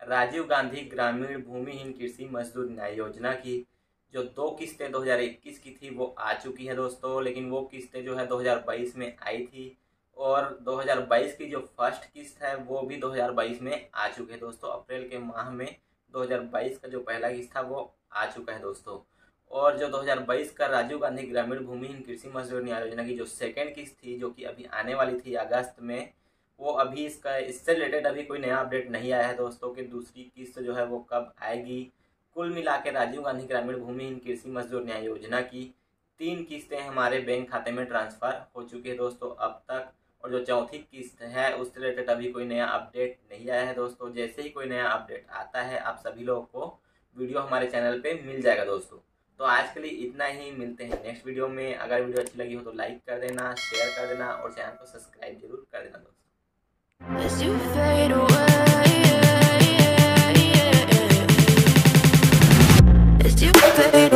राजीव गांधी ग्रामीण भूमिहीन कृषि मजदूर न्याय योजना की जो 2 किस्तें 2021 की थी वो आ चुकी है दोस्तों। लेकिन वो किस्तें जो है 2022 में आई थी और 2022 की जो फर्स्ट किस्त है वो भी 2022 में आ चुके हैं दोस्तों। अप्रैल के माह में 2022 का जो पहला किस्त था वो आ चुका है दोस्तों। और जो 2022 का राजीव गांधी ग्रामीण भूमिहीन कृषि मजदूर न्याय योजना की जो सेकेंड किस्त थी जो कि अभी आने वाली थी अगस्त में, वो अभी इससे रिलेटेड अभी कोई नया अपडेट नहीं आया है दोस्तों कि दूसरी किस्त जो है वो कब आएगी। कुल मिला के राजीव गांधी ग्रामीण भूमिहीन कृषि मजदूर न्याय योजना की 3 किस्तें हमारे बैंक खाते में ट्रांसफ़र हो चुकी है दोस्तों अब तक। और जो चौथी किस्त है उससे रिलेटेड अभी कोई नया अपडेट नहीं आया है दोस्तों। जैसे ही कोई नया अपडेट आता है आप सभी लोगों को वीडियो हमारे चैनल पे मिल जाएगा दोस्तों। तो आज के लिए इतना ही, मिलते हैं नेक्स्ट वीडियो में। अगर वीडियो अच्छी लगी हो तो लाइक कर देना, शेयर कर देना और चैनल को सब्सक्राइब जरूर कर देना दोस्तों। As you fade away, as you fade